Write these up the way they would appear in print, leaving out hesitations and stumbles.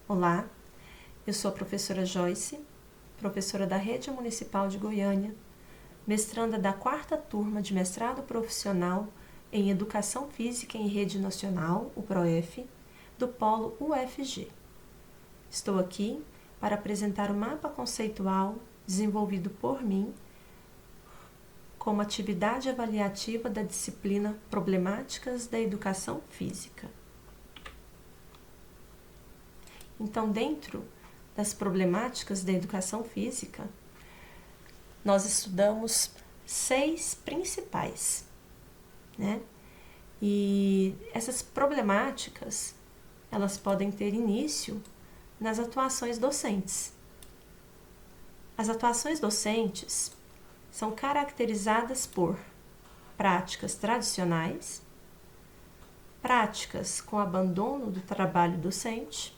Olá, eu sou a professora Joyce, professora da Rede Municipal de Goiânia, mestranda da 4ª turma de mestrado profissional em Educação Física em Rede Nacional, o PROEF, do Polo UFG. Estou aqui para apresentar o mapa conceitual desenvolvido por mim como atividade avaliativa da disciplina Problemáticas da Educação Física. Então, dentro das problemáticas da educação física, nós estudamos 6 principais, né? E essas problemáticas, elas podem ter início nas atuações docentes. As atuações docentes são caracterizadas por práticas tradicionais, práticas com abandono do trabalho docente,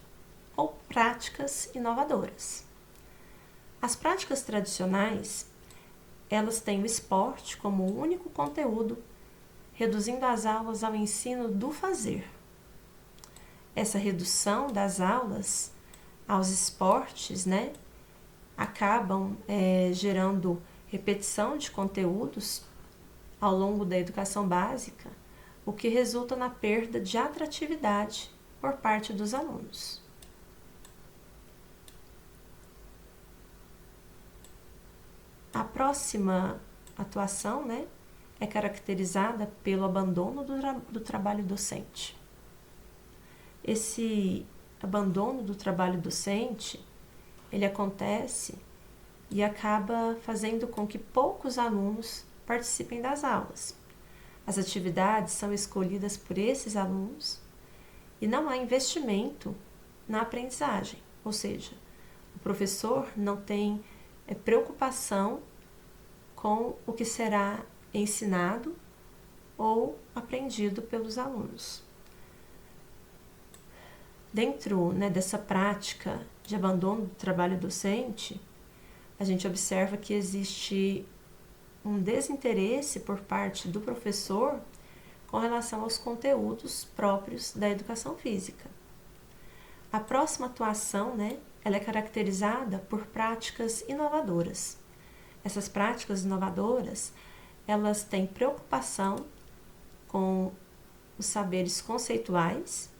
ou práticas inovadoras. As práticas tradicionais, elas têm o esporte como único conteúdo, reduzindo as aulas ao ensino do fazer. Essa redução das aulas aos esportes, acabam gerando repetição de conteúdos ao longo da educação básica, o que resulta na perda de atratividade por parte dos alunos. A próxima atuação, é caracterizada pelo abandono do trabalho docente. Esse abandono do trabalho docente, ele acontece e acaba fazendo com que poucos alunos participem das aulas. As atividades são escolhidas por esses alunos e não há investimento na aprendizagem, ou seja, o professor não tem preocupação com o que será ensinado ou aprendido pelos alunos. Dentro dessa prática de abandono do trabalho docente, a gente observa que existe um desinteresse por parte do professor com relação aos conteúdos próprios da educação física. A próxima atuação, ela é caracterizada por práticas inovadoras. Essas práticas inovadoras, elas têm preocupação com os saberes conceituais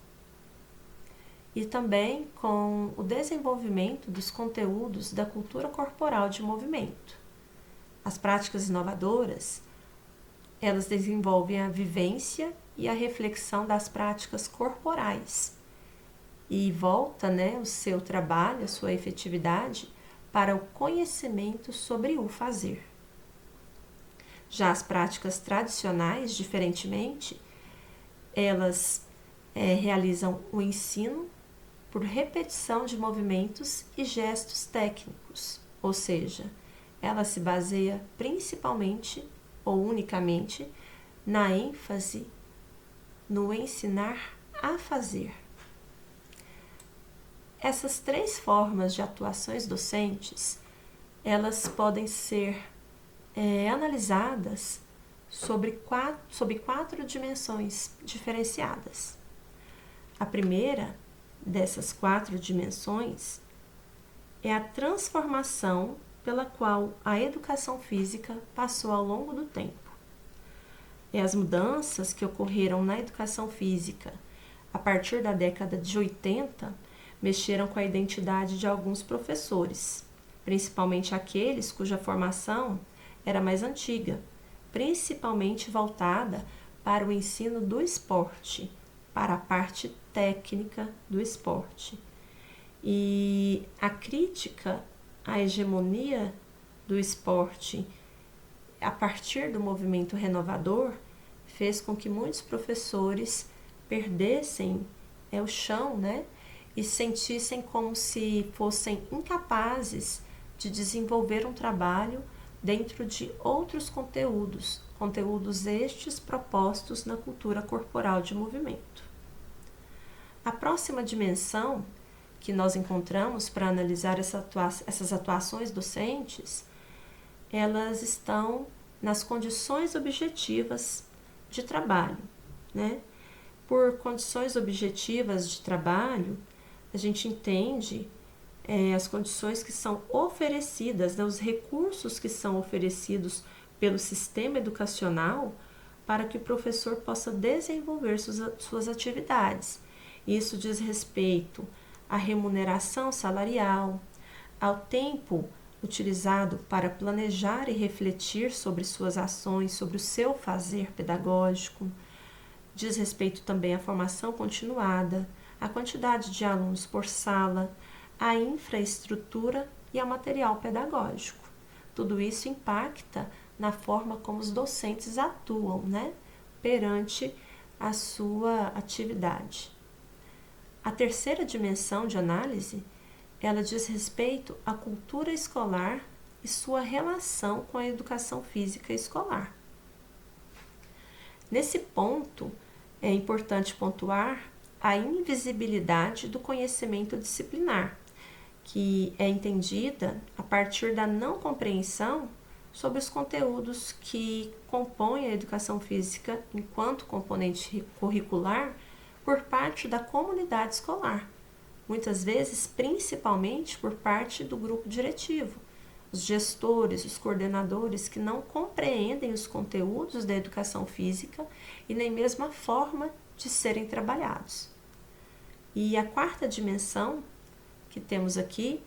e também com o desenvolvimento dos conteúdos da cultura corporal de movimento. As práticas inovadoras, elas desenvolvem a vivência e a reflexão das práticas corporais e volta, o seu trabalho, a sua efetividade para o conhecimento sobre o fazer. Já as práticas tradicionais, diferentemente, elas realizam o ensino por repetição de movimentos e gestos técnicos, ou seja, ela se baseia principalmente ou unicamente na ênfase no ensinar a fazer. Essas 3 formas de atuações docentes, elas podem ser analisadas sob 4 dimensões diferenciadas. A primeira dessas 4 dimensões é a transformação pela qual a educação física passou ao longo do tempo. As mudanças que ocorreram na educação física a partir da década de 80 mexeram com a identidade de alguns professores, principalmente aqueles cuja formação era mais antiga, principalmente voltada para o ensino do esporte, para a parte técnica do esporte. E a crítica à hegemonia do esporte a partir do movimento renovador fez com que muitos professores perdessem o chão, e sentissem como se fossem incapazes de desenvolver um trabalho dentro de outros conteúdos estes propostos na cultura corporal de movimento. A próxima dimensão que nós encontramos para analisar essas atuações docentes, elas estão nas condições objetivas de trabalho, Por condições objetivas de trabalho, a gente entende as condições que são oferecidas, né, os recursos que são oferecidos pelo sistema educacional para que o professor possa desenvolver suas atividades. Isso diz respeito à remuneração salarial, ao tempo utilizado para planejar e refletir sobre suas ações, sobre o seu fazer pedagógico. Diz respeito também à formação continuada, à quantidade de alunos por sala, à infraestrutura e ao material pedagógico. Tudo isso impacta na forma como os docentes atuam, né, perante a sua atividade. A terceira dimensão de análise, ela diz respeito à cultura escolar e sua relação com a educação física escolar. Nesse ponto, é importante pontuar a invisibilidade do conhecimento disciplinar, que é entendida a partir da não compreensão sobre os conteúdos que compõem a educação física enquanto componente curricular por parte da comunidade escolar, muitas vezes principalmente por parte do grupo diretivo, os gestores, os coordenadores que não compreendem os conteúdos da educação física e nem mesmo a forma de serem trabalhados. E a quarta dimensão que temos aqui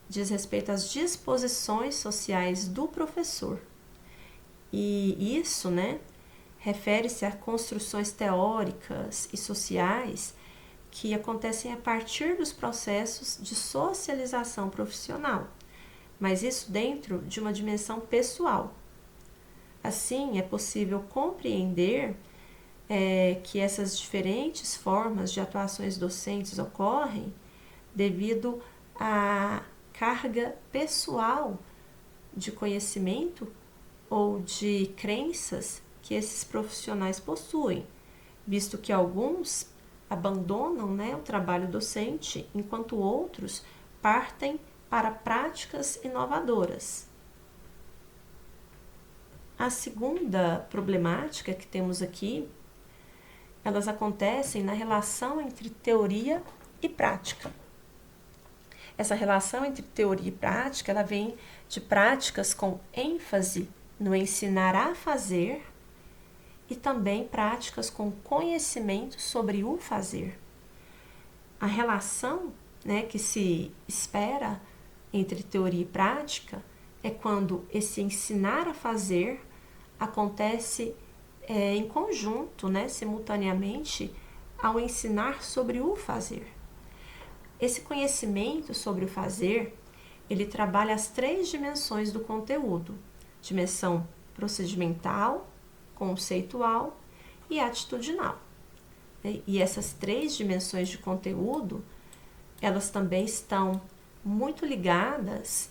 diz respeito às disposições sociais do professor. E isso, né, refere-se a construções teóricas e sociais que acontecem a partir dos processos de socialização profissional, mas isso dentro de uma dimensão pessoal. Assim, é possível compreender que essas diferentes formas de atuações docentes ocorrem devido à carga pessoal de conhecimento ou de crenças que esses profissionais possuem, visto que alguns abandonam, né, o trabalho docente, enquanto outros partem para práticas inovadoras. A segunda problemática que temos aqui, elas acontecem na relação entre teoria e prática. Essa relação entre teoria e prática, ela vem de práticas com ênfase no ensinar a fazer e também práticas com conhecimento sobre o fazer. A relação, né, que se espera entre teoria e prática é quando esse ensinar a fazer acontece em conjunto, né, simultaneamente ao ensinar sobre o fazer. Esse conhecimento sobre o fazer, ele trabalha as três dimensões do conteúdo: dimensão procedimental, conceitual e atitudinal. E essas três dimensões de conteúdo, elas também estão muito ligadas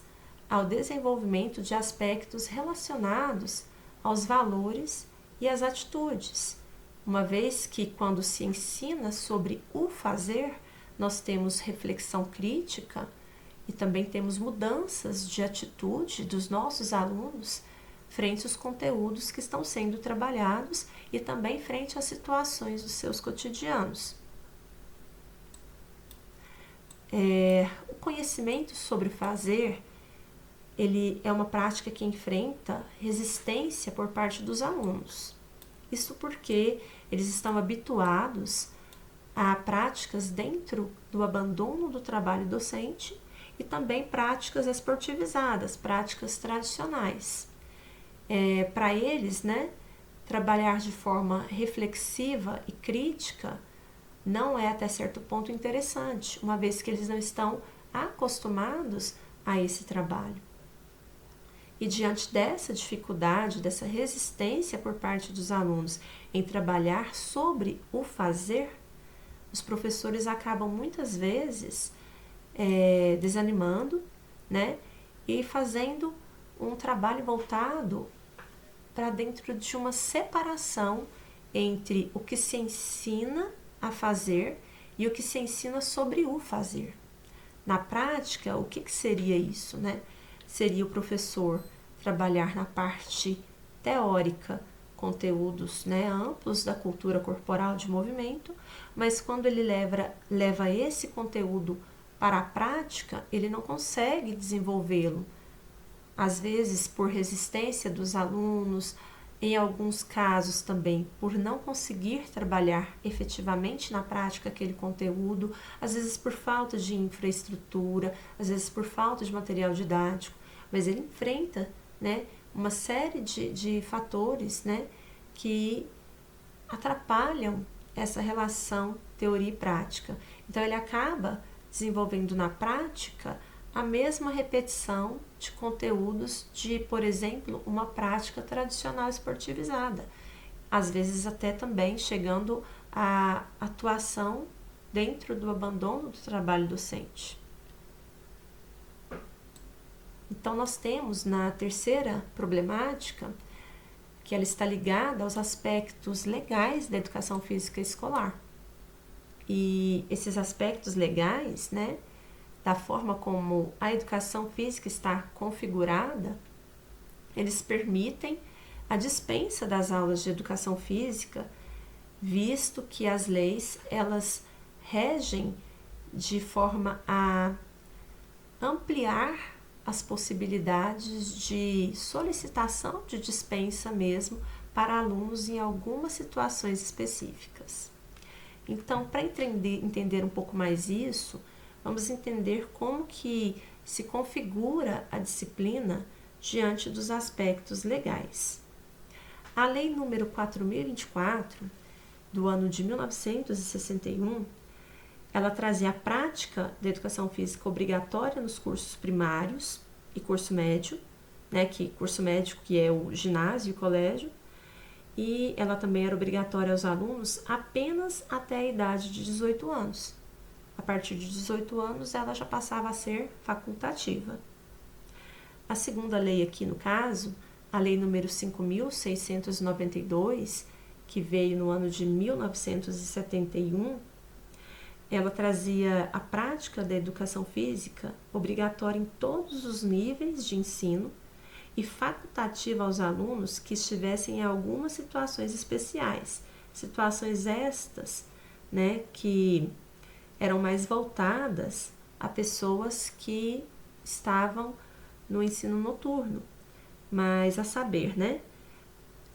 ao desenvolvimento de aspectos relacionados aos valores e às atitudes, uma vez que quando se ensina sobre o fazer, nós temos reflexão crítica e também temos mudanças de atitude dos nossos alunos frente aos conteúdos que estão sendo trabalhados e também frente às situações dos seus cotidianos. O conhecimento sobre o fazer, ele é uma prática que enfrenta resistência por parte dos alunos. Isso porque eles estão habituados a práticas dentro do abandono do trabalho docente e também práticas esportivizadas, práticas tradicionais. Para eles, né, trabalhar de forma reflexiva e crítica não é até certo ponto interessante, uma vez que eles não estão acostumados a esse trabalho. E diante dessa dificuldade, dessa resistência por parte dos alunos em trabalhar sobre o fazer, os professores acabam muitas vezes desanimando, né, e fazendo um trabalho voltado para dentro de uma separação entre o que se ensina a fazer e o que se ensina sobre o fazer. Na prática, o que seria isso, né? Seria o professor trabalhar na parte teórica conteúdos, né, amplos da cultura corporal de movimento, mas quando ele leva esse conteúdo para a prática, ele não consegue desenvolvê-lo. Às vezes por resistência dos alunos, em alguns casos também por não conseguir trabalhar efetivamente na prática aquele conteúdo, às vezes por falta de infraestrutura, às vezes por falta de material didático, mas ele enfrenta, né, uma série de fatores, né, que atrapalham essa relação teoria e prática. Então ele acaba desenvolvendo na prática a mesma repetição de conteúdos de, por exemplo, uma prática tradicional esportivizada. Às vezes até também chegando à atuação dentro do abandono do trabalho docente. Então nós temos na terceira problemática que ela está ligada aos aspectos legais da educação física escolar. E esses aspectos legais, né, da forma como a educação física está configurada, eles permitem a dispensa das aulas de educação física, visto que as leis, elas regem de forma a ampliar as possibilidades de solicitação de dispensa mesmo para alunos em algumas situações específicas. Então, para entender um pouco mais isso, vamos entender como que se configura a disciplina diante dos aspectos legais. A Lei número 4024, do ano de 1961, ela trazia a prática da educação física obrigatória nos cursos primários e curso médio, né, curso médio que é o ginásio e o colégio, e ela também era obrigatória aos alunos apenas até a idade de 18 anos. A partir de 18 anos, ela já passava a ser facultativa. A segunda lei aqui, no caso, a lei número 5.692, que veio no ano de 1971, ela trazia a prática da educação física obrigatória em todos os níveis de ensino e facultativa aos alunos que estivessem em algumas situações especiais. Situações estas, né, que eram mais voltadas a pessoas que estavam no ensino noturno, mas a saber, né,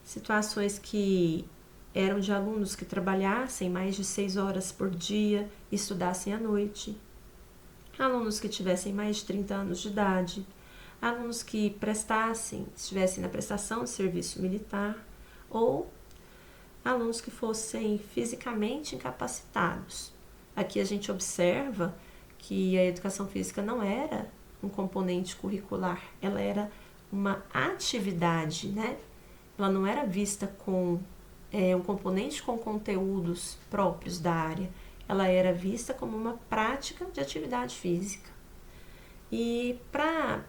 situações que eram de alunos que trabalhassem mais de 6 horas por dia e estudassem à noite, alunos que tivessem mais de 30 anos de idade, alunos que estivessem na prestação de serviço militar ou alunos que fossem fisicamente incapacitados. Aqui a gente observa que a educação física não era um componente curricular, ela era uma atividade, né? Ela não era vista com um componente com conteúdos próprios da área, ela era vista como uma prática de atividade física. E para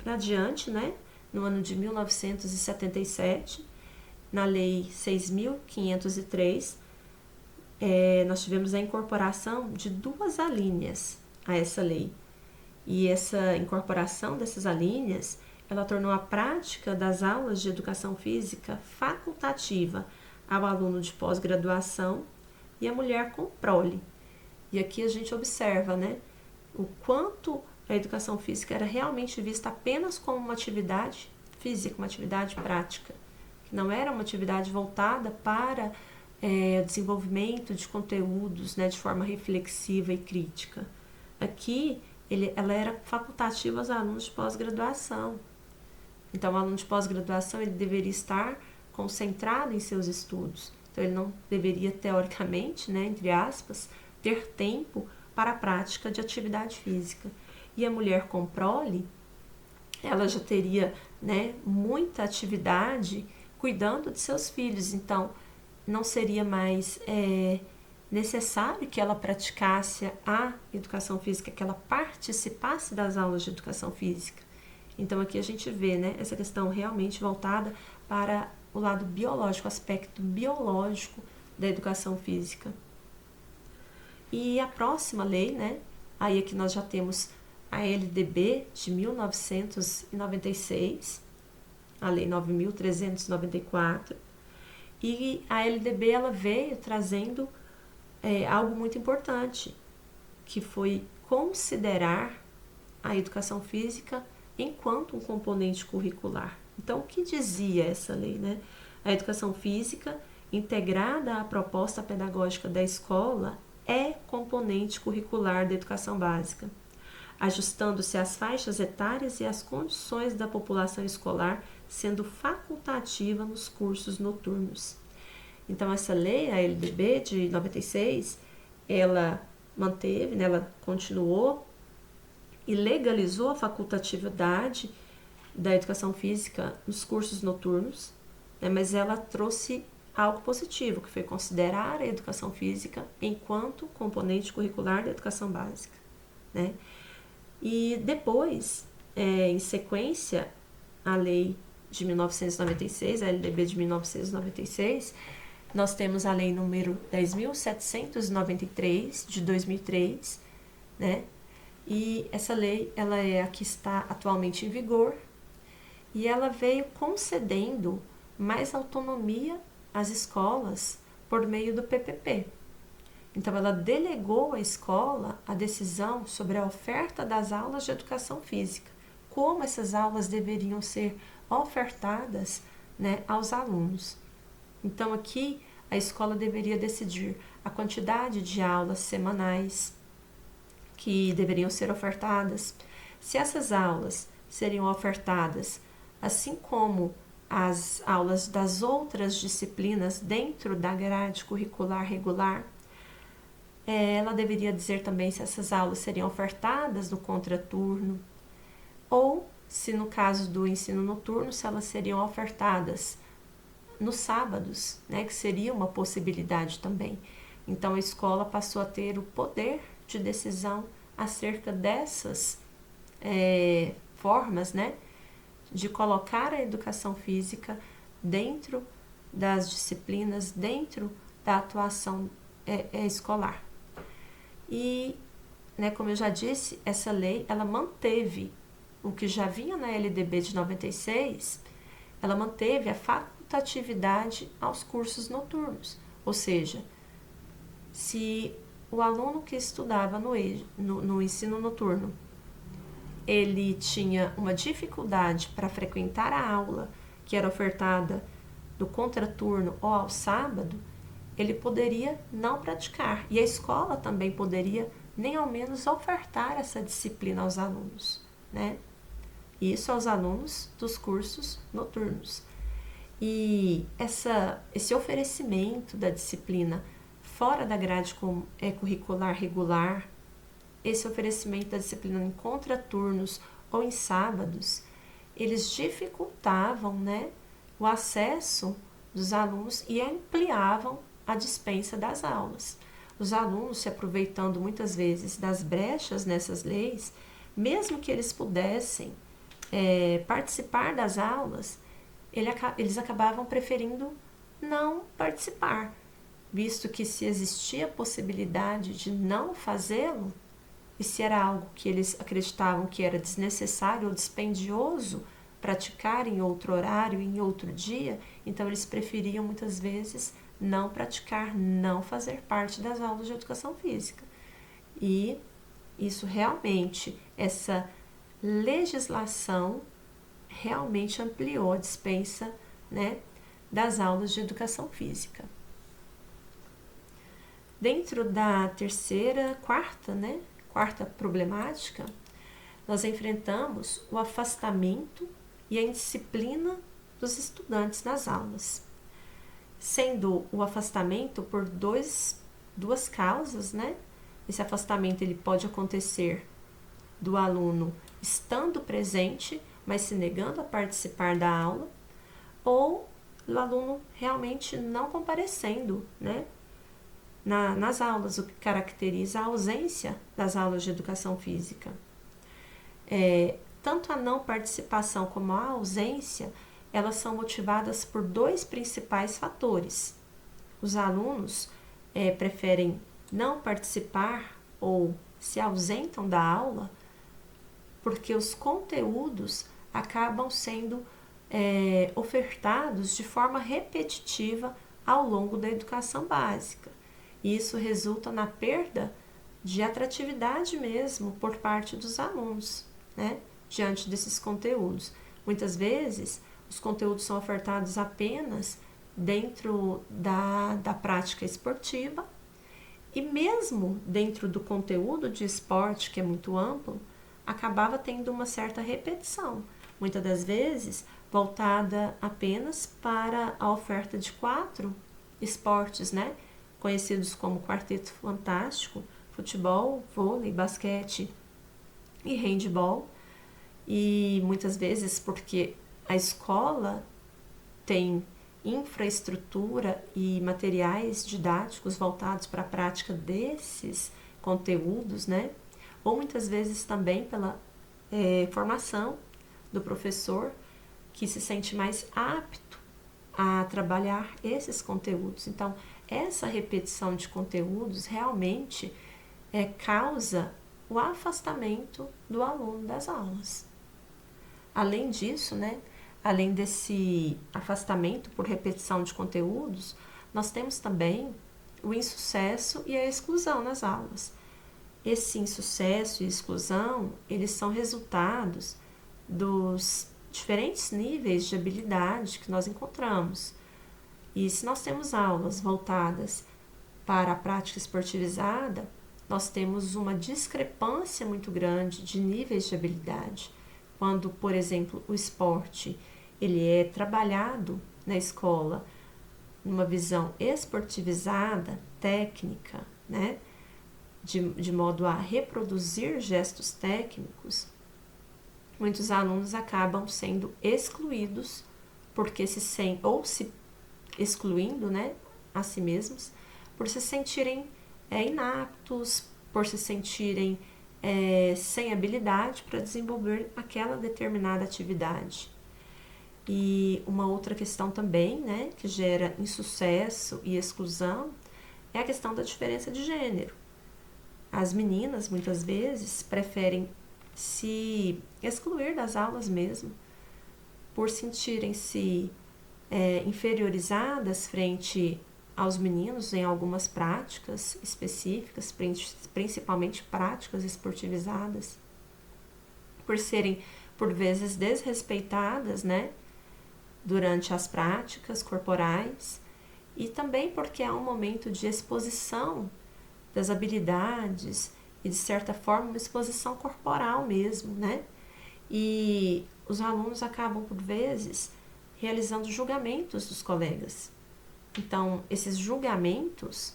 adiante, né, no ano de 1977, na Lei 6.503, nós tivemos a incorporação de 2 alíneas a essa lei. E essa incorporação dessas alíneas, ela tornou a prática das aulas de educação física facultativa ao aluno de pós-graduação e à mulher com prole. E aqui a gente observa, né, o quanto a educação física era realmente vista apenas como uma atividade física, uma atividade prática, que não era uma atividade voltada para o desenvolvimento de conteúdos, né, de forma reflexiva e crítica. Aqui, ela era facultativa aos alunos de pós-graduação. Então, o aluno de pós-graduação ele deveria estar concentrado em seus estudos. Então, ele não deveria, teoricamente, né, entre aspas, ter tempo para a prática de atividade física. E a mulher com prole, ela já teria, né, muita atividade cuidando de seus filhos. Então, não seria mais necessário que ela praticasse a educação física, que ela participasse das aulas de educação física. Então, aqui a gente vê, né, essa questão realmente voltada para o lado biológico, o aspecto biológico da educação física. E a próxima lei, né, aí aqui nós já temos a LDB de 1996, a Lei 9.394, E a LDB ela veio trazendo algo muito importante, que foi considerar a educação física enquanto um componente curricular. Então, o que dizia essa lei, né? A educação física, integrada à proposta pedagógica da escola, é componente curricular da educação básica, ajustando-se às faixas etárias e às condições da população escolar, sendo facultativa nos cursos noturnos. Então, essa lei, a LDB de 96, ela manteve, né, ela continuou e legalizou a facultatividade da educação física nos cursos noturnos, né, mas ela trouxe algo positivo, que foi considerar a educação física enquanto componente curricular da educação básica, né? E depois, em sequência, a lei de 1996, a LDB de 1996, nós temos a lei número 10.793 de 2003, né? E essa lei, ela é a que está atualmente em vigor, e ela veio concedendo mais autonomia às escolas por meio do PPP. Então, ela delegou à escola a decisão sobre a oferta das aulas de educação física, como essas aulas deveriam ser ofertadas, né, aos alunos. Então, aqui, a escola deveria decidir a quantidade de aulas semanais que deveriam ser ofertadas, se essas aulas seriam ofertadas assim como as aulas das outras disciplinas dentro da grade curricular regular. Ela deveria dizer também se essas aulas seriam ofertadas no contraturno, ou se no caso do ensino noturno, se elas seriam ofertadas nos sábados, né, que seria uma possibilidade também. Então a escola passou a ter o poder de decisão acerca dessas formas, né, de colocar a educação física dentro das disciplinas, dentro da atuação escolar. E, né, como eu já disse, essa lei, ela manteve o que já vinha na LDB de 96, ela manteve a facultatividade aos cursos noturnos. Ou seja, se o aluno que estudava no ensino noturno, ele tinha uma dificuldade para frequentar a aula que era ofertada do contraturno ou ao sábado, ele poderia não praticar. E a escola também poderia, nem ao menos, ofertar essa disciplina aos alunos, né? Isso aos alunos dos cursos noturnos. E esse oferecimento da disciplina fora da grade curricular regular, esse oferecimento da disciplina em contraturnos ou em sábados, eles dificultavam, né, o acesso dos alunos e ampliavam a dispensa das aulas. Os alunos, se aproveitando muitas vezes das brechas nessas leis, mesmo que eles pudessem participar das aulas, eles acabavam preferindo não participar, visto que se existia a possibilidade de não fazê-lo, e se era algo que eles acreditavam que era desnecessário ou dispendioso praticar em outro horário, em outro dia, então eles preferiam muitas vezes não praticar, não fazer parte das aulas de educação física. E isso realmente, essa legislação realmente ampliou a dispensa, né, das aulas de educação física. Dentro da quarta problemática, nós enfrentamos o afastamento e a indisciplina dos estudantes nas aulas, sendo o afastamento por duas causas, né? Esse afastamento ele pode acontecer do aluno estando presente, mas se negando a participar da aula, ou do aluno realmente não comparecendo, né, nas aulas, o que caracteriza a ausência das aulas de educação física. Tanto a não participação como a ausência, elas são motivadas por dois principais fatores. Os alunos preferem não participar ou se ausentam da aula porque os conteúdos acabam sendo ofertados de forma repetitiva ao longo da educação básica. E isso resulta na perda de atratividade mesmo por parte dos alunos, né, diante desses conteúdos. Muitas vezes, os conteúdos são ofertados apenas dentro da prática esportiva, e mesmo dentro do conteúdo de esporte, que é muito amplo, acabava tendo uma certa repetição, muitas das vezes voltada apenas para a oferta de 4 esportes, né, conhecidos como Quarteto Fantástico: futebol, vôlei, basquete e handebol. E muitas vezes porque a escola tem infraestrutura e materiais didáticos voltados para a prática desses conteúdos, né? Ou muitas vezes também pela formação do professor, que se sente mais apto a trabalhar esses conteúdos. Então, essa repetição de conteúdos realmente causa o afastamento do aluno das aulas. Além disso, né, além desse afastamento por repetição de conteúdos, nós temos também o insucesso e a exclusão nas aulas. Esse insucesso e exclusão, eles são resultados dos diferentes níveis de habilidade que nós encontramos. E se nós temos aulas voltadas para a prática esportivizada, nós temos uma discrepância muito grande de níveis de habilidade. Quando, por exemplo, o esporte ele é trabalhado na escola numa visão esportivizada, técnica, né, de modo a reproduzir gestos técnicos, muitos alunos acabam sendo excluídos porque se excluindo, né, a si mesmos, por se sentirem inaptos, por se sentirem sem habilidade para desenvolver aquela determinada atividade. E uma outra questão também, né, que gera insucesso e exclusão, é a questão da diferença de gênero. As meninas, muitas vezes, preferem se excluir das aulas mesmo, por sentirem-se inferiorizadas frente aos meninos em algumas práticas específicas, principalmente práticas esportivizadas, por serem, por vezes, desrespeitadas, né, durante as práticas corporais, e também porque há um momento de exposição das habilidades e, de certa forma, uma exposição corporal mesmo, né? E os alunos acabam, por vezes, realizando julgamentos dos colegas. Então, esses julgamentos,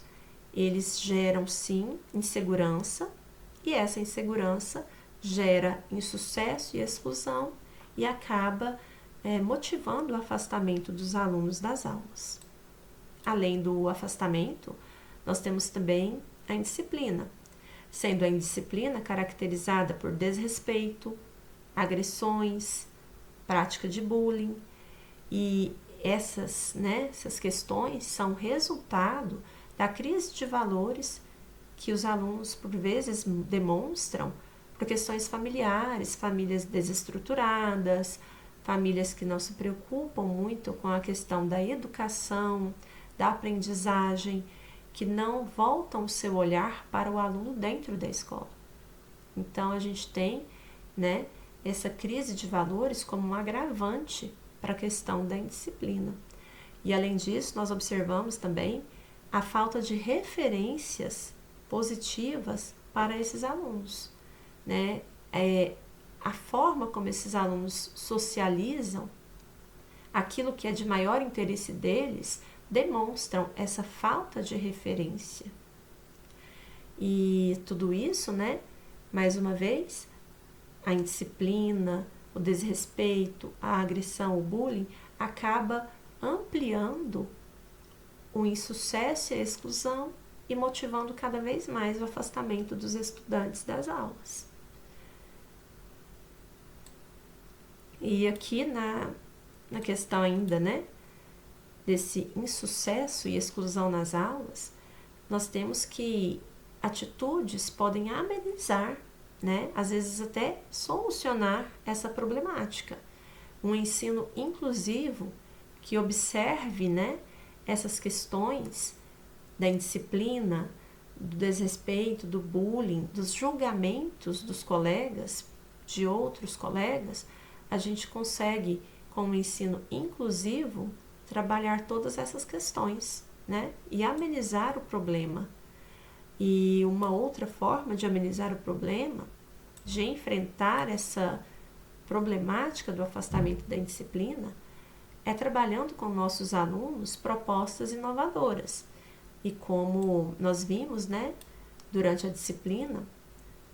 eles geram, sim, insegurança, e essa insegurança gera insucesso e exclusão e acaba motivando o afastamento dos alunos das aulas. Além do afastamento, nós temos também a indisciplina, sendo a indisciplina caracterizada por desrespeito, agressões, prática de bullying, e essas questões são resultado da crise de valores que os alunos, por vezes, demonstram por questões familiares, famílias desestruturadas, famílias que não se preocupam muito com a questão da educação, da aprendizagem, que não voltam o seu olhar para o aluno dentro da escola. Então, a gente tem, né, essa crise de valores como um agravante para a questão da indisciplina. E, além disso, nós observamos também a falta de referências positivas para esses alunos, né? A forma como esses alunos socializam, aquilo que é de maior interesse deles, demonstram essa falta de referência. E tudo isso, né, mais uma vez, a indisciplina, o desrespeito, a agressão, o bullying, acaba ampliando o insucesso e a exclusão e motivando cada vez mais o afastamento dos estudantes das aulas. E aqui na questão ainda, né, desse insucesso e exclusão nas aulas, nós temos que atitudes podem amenizar, né, às vezes até solucionar essa problemática. Um ensino inclusivo que observe, né, essas questões da indisciplina, do desrespeito, do bullying, dos julgamentos dos colegas, de outros colegas, a gente consegue, com o ensino inclusivo, trabalhar todas essas questões, né? E amenizar o problema. E uma outra forma de amenizar o problema, de enfrentar essa problemática do afastamento da indisciplina, é trabalhando com nossos alunos propostas inovadoras. E como nós vimos, né, durante a disciplina,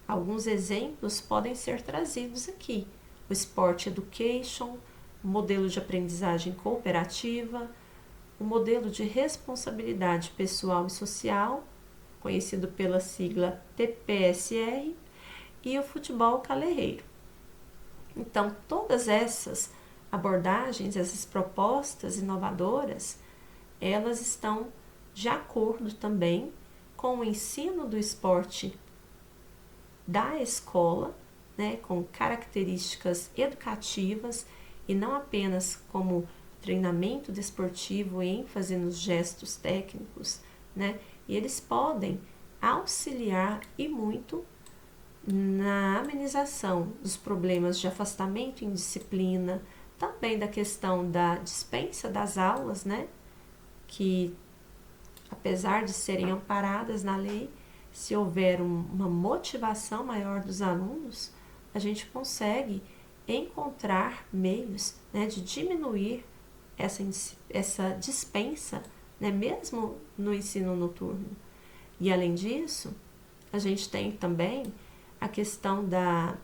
alguns exemplos podem ser trazidos aqui. O Sport Education, o modelo de aprendizagem cooperativa, o modelo de responsabilidade pessoal e social, conhecido pela sigla TPSR, e o futebol calerreiro. Então, todas essas abordagens, essas propostas inovadoras, elas estão de acordo também com o ensino do esporte da escola, né, com características educativas e não apenas como treinamento desportivo e ênfase nos gestos técnicos, né, e eles podem auxiliar e muito na amenização dos problemas de afastamento e indisciplina, também da questão da dispensa das aulas, né, que apesar de serem amparadas na lei, se houver uma motivação maior dos alunos, a gente consegue encontrar meios, né, de diminuir essa dispensa, né, mesmo no ensino noturno. E além disso, a gente tem também a questão da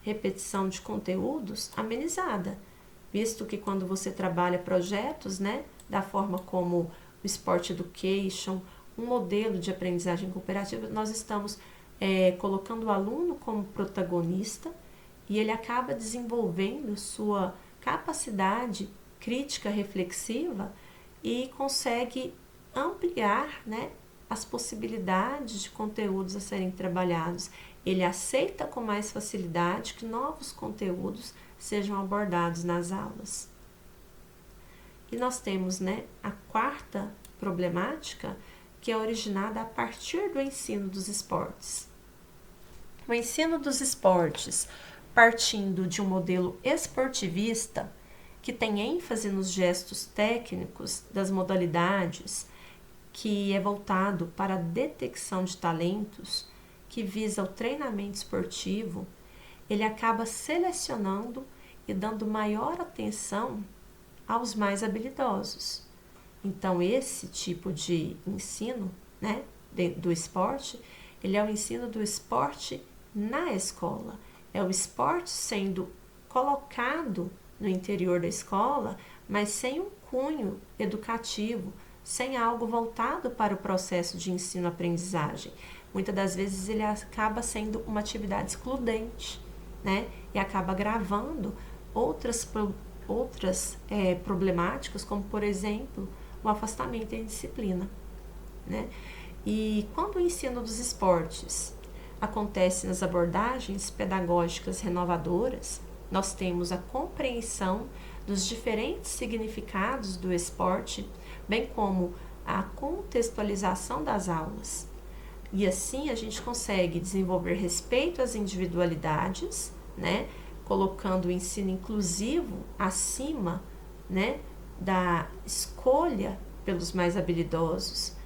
repetição de conteúdos amenizada, visto que quando você trabalha projetos, né, da forma como o Sport Education, um modelo de aprendizagem cooperativa, nós estamos colocando o aluno como protagonista e ele acaba desenvolvendo sua capacidade crítica reflexiva e consegue ampliar, né, as possibilidades de conteúdos a serem trabalhados. Ele aceita com mais facilidade que novos conteúdos sejam abordados nas aulas. E nós temos, né, a quarta problemática, que é originada a partir do ensino dos esportes. O ensino dos esportes, partindo de um modelo esportivista, que tem ênfase nos gestos técnicos das modalidades, que é voltado para a detecção de talentos, que visa o treinamento esportivo, ele acaba selecionando e dando maior atenção aos mais habilidosos. Então, esse tipo de ensino, né, do esporte, ele é o ensino do esporte na escola. É o esporte sendo colocado no interior da escola, mas sem um cunho educativo, sem algo voltado para o processo de ensino-aprendizagem. Muitas das vezes ele acaba sendo uma atividade excludente, né, e acaba agravando outras problemáticas, como, por exemplo, o afastamento e a indisciplina, né? E quando o ensino dos esportes acontece nas abordagens pedagógicas renovadoras, nós temos a compreensão dos diferentes significados do esporte, bem como a contextualização das aulas. E assim a gente consegue desenvolver respeito às individualidades, né, colocando o ensino inclusivo acima, né, da escolha pelos mais habilidosos.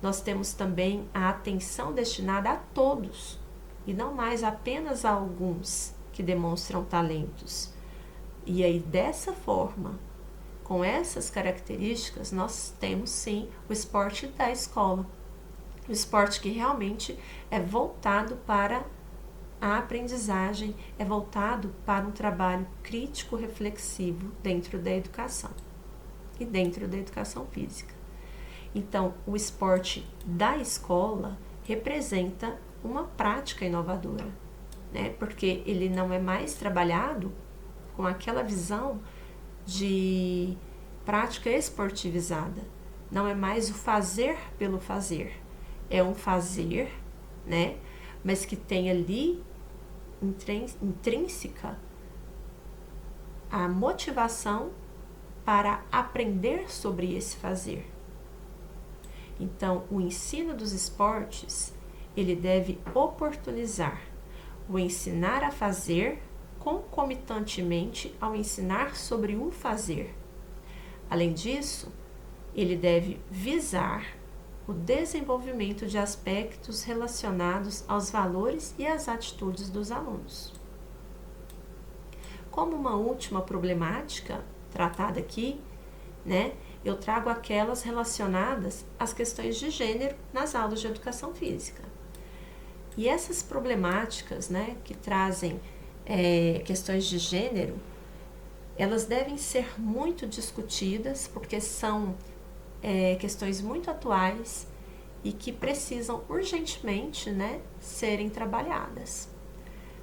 Nós temos também a atenção destinada a todos e não mais apenas a alguns que demonstram talentos. E aí, dessa forma, com essas características, nós temos sim o esporte da escola. O esporte que realmente é voltado para a aprendizagem, é voltado para um trabalho crítico reflexivo dentro da educação e dentro da educação física. Então, o esporte da escola representa uma prática inovadora, né? Porque ele não é mais trabalhado com aquela visão de prática esportivizada. Não é mais o fazer pelo fazer. É um fazer, né? Mas que tem ali intrínseca a motivação para aprender sobre esse fazer. Então, o ensino dos esportes, ele deve oportunizar o ensinar a fazer concomitantemente ao ensinar sobre o fazer. Além disso, ele deve visar o desenvolvimento de aspectos relacionados aos valores e às atitudes dos alunos. Como uma última problemática tratada aqui, eu trago aquelas relacionadas às questões de gênero nas aulas de educação física. E essas problemáticas, que trazem questões de gênero, elas devem ser muito discutidas, porque são questões muito atuais e que precisam urgentemente, serem trabalhadas.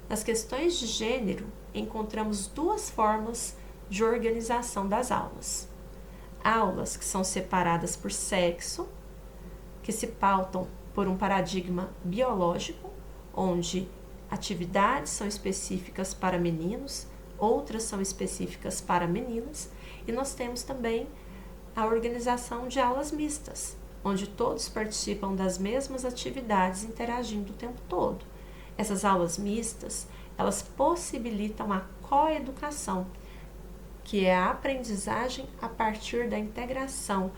Nas questões de gênero, encontramos duas formas de organização das aulas. Aulas que são separadas por sexo, que se pautam por um paradigma biológico, onde atividades são específicas para meninos, outras são específicas para meninas, e nós temos também a organização de aulas mistas, onde todos participam das mesmas atividades interagindo o tempo todo. Essas aulas mistas, elas possibilitam a coeducação, que é a aprendizagem a partir da integração.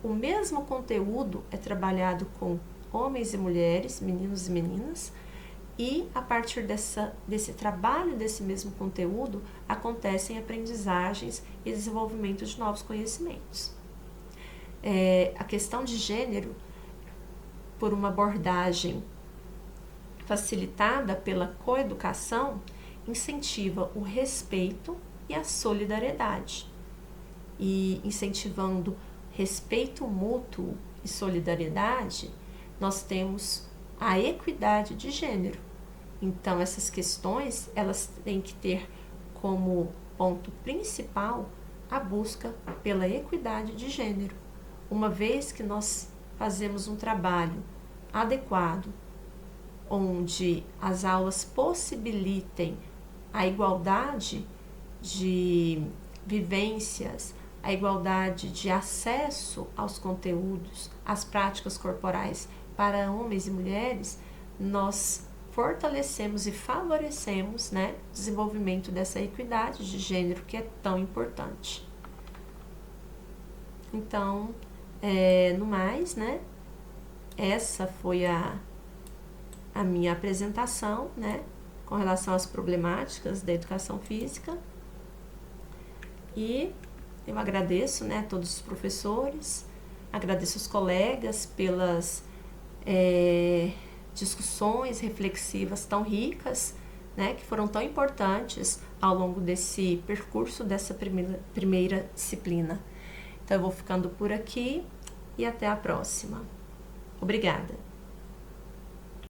O mesmo conteúdo é trabalhado com homens e mulheres, meninos e meninas, e a partir desse trabalho desse mesmo conteúdo acontecem aprendizagens e desenvolvimento de novos conhecimentos. A questão de gênero, por uma abordagem facilitada pela coeducação, incentiva o respeito e a solidariedade. E incentivando respeito mútuo e solidariedade, nós temos a equidade de gênero. Então, essas questões, elas têm que ter como ponto principal a busca pela equidade de gênero. Uma vez que nós fazemos um trabalho adequado, onde as aulas possibilitem a igualdade de vivências, a igualdade de acesso aos conteúdos, às práticas corporais para homens e mulheres, nós fortalecemos e favorecemos, o desenvolvimento dessa equidade de gênero que é tão importante. Então, no mais, essa foi a minha apresentação, com relação às problemáticas da educação física. E eu agradeço, a todos os professores, agradeço os colegas pelas discussões reflexivas tão ricas, que foram tão importantes ao longo desse percurso, dessa primeira disciplina. Então, eu vou ficando por aqui e até a próxima. Obrigada!